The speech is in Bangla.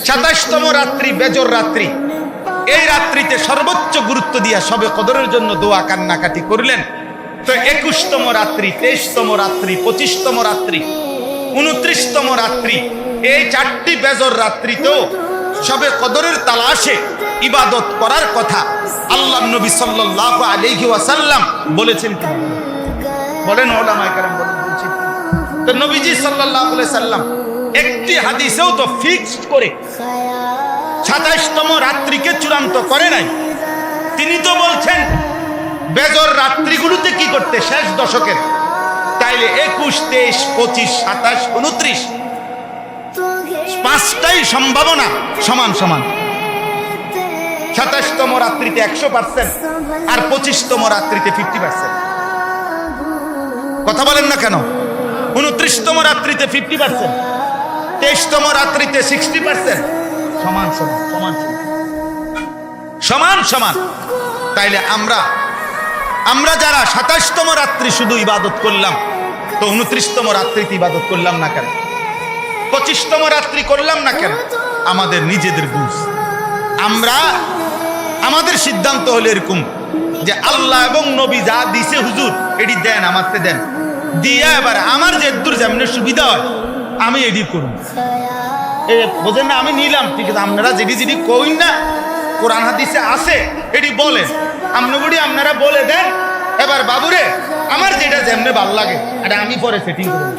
27তম রাত্রি বেজর রাত্রি, এই রাত্রিতে সর্বোচ্চ গুরুত্ব দিয়া সবে কদরের জন্য দোয়া কান্নাকাটি করলেন। তো 21তম রাত্রি, 23তম রাত্রি, 25তম রাত্রি, 29তম রাত্রি, এই 4টি বেজর রাত্রিতেও সবে কদরের তালাশে ইবাদত করার কথা আল্লাহর নবী সাল্লাল্লাহু আলাইহি ওয়াসাল্লাম বলেছেন। বলেন ওলামায়ে কেরাম বলেছেন। তো নবীজি সাল্লাল্লাহু আলাইহি সাল্লাম একটি হাদিসেও তো ফিক্সড করে 27তম রাত্রিকে চূড়ান্ত করে নাই। তিনি তো বলছেন বেজর রাত্রিগুলোতে কি করতে, শেষ দশকের। তাইলে 21, 23, 25, 27, 29 পাঁচটাই সম্ভাবনা সমান সমান। 27তম রাত্রিতে 100% আর 25তম রাত্রিতে 50%। কথা বলেন না কেন? 29তম রাত্রিতে 50%, 23তম রাত্রিতে 60%, সমান সমান সমান সমান সমান। তাইলে আমরা যারা 27তম রাত্রি শুধু ইবাদত করলাম, তো 29তম রাত্রিতে ইবাদত করলাম না কেন? 25তম রাত্রি করলাম না কেন? আমাদের নিজেদের বুঝ। আমাদের সিদ্ধান্ত হলো এরকম যে আল্লাহ এবং নবী যা দিছে হুজুর এটি দেন, আমারতে দেন, দিয়া এবার আমার যে দূর যেমনি সুবিধা হয় আমি এটি করুন। বোঝেন না? আমি নিলাম, ঠিক আছে। আপনারা যেটি কইন না কোরআন হাদিসে আছে এটি বলেন, আপনারা বলে দেন। এবার বাবুরে আমার যেটা যেমনে ভাল লাগে এটা আমি পরে সেটিং করব।